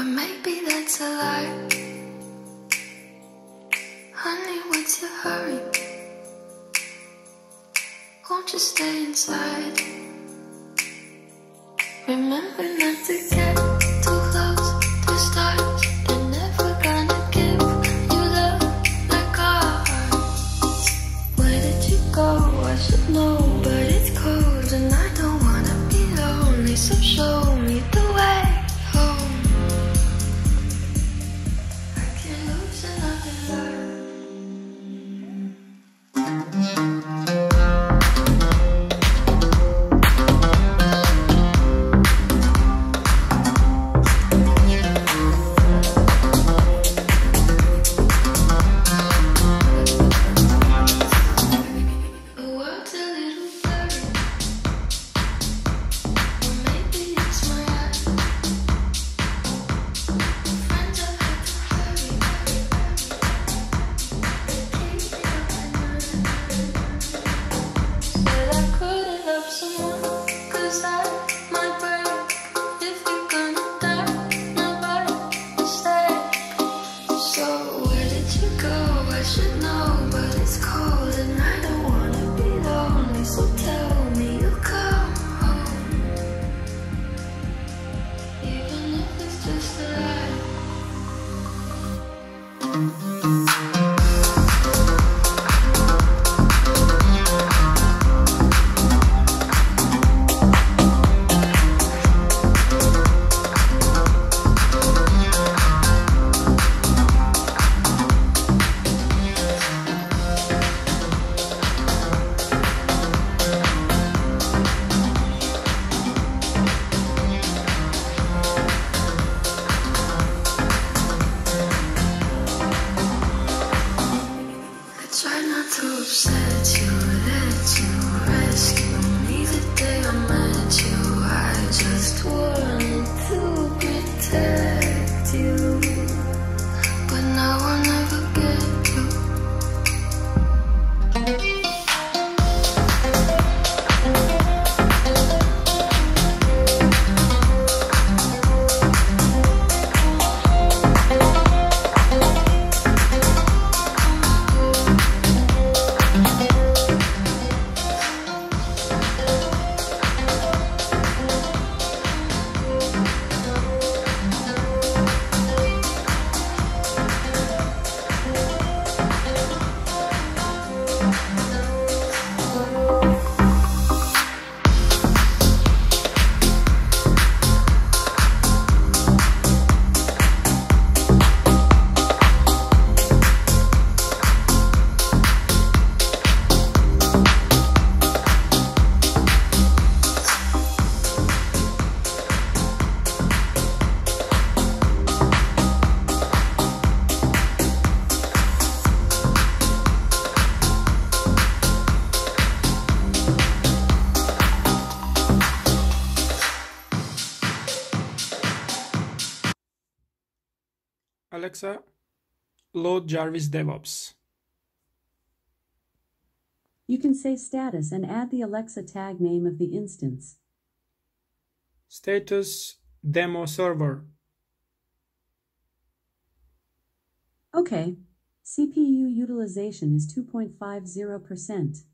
maybe that's a lie. Honey, what's your hurry? Won't you stay inside? Remember not to get too close to stars. They're never gonna give you love like ours. Where did you go? I should know, but it's cold and I don't wanna be lonely. So show me the way home. I can't lose another love. Alexa, load Jarvis-Devops. You can say status and add the Alexa tag name of the instance. Status demo server. Okay. CPU utilization is 2.50%.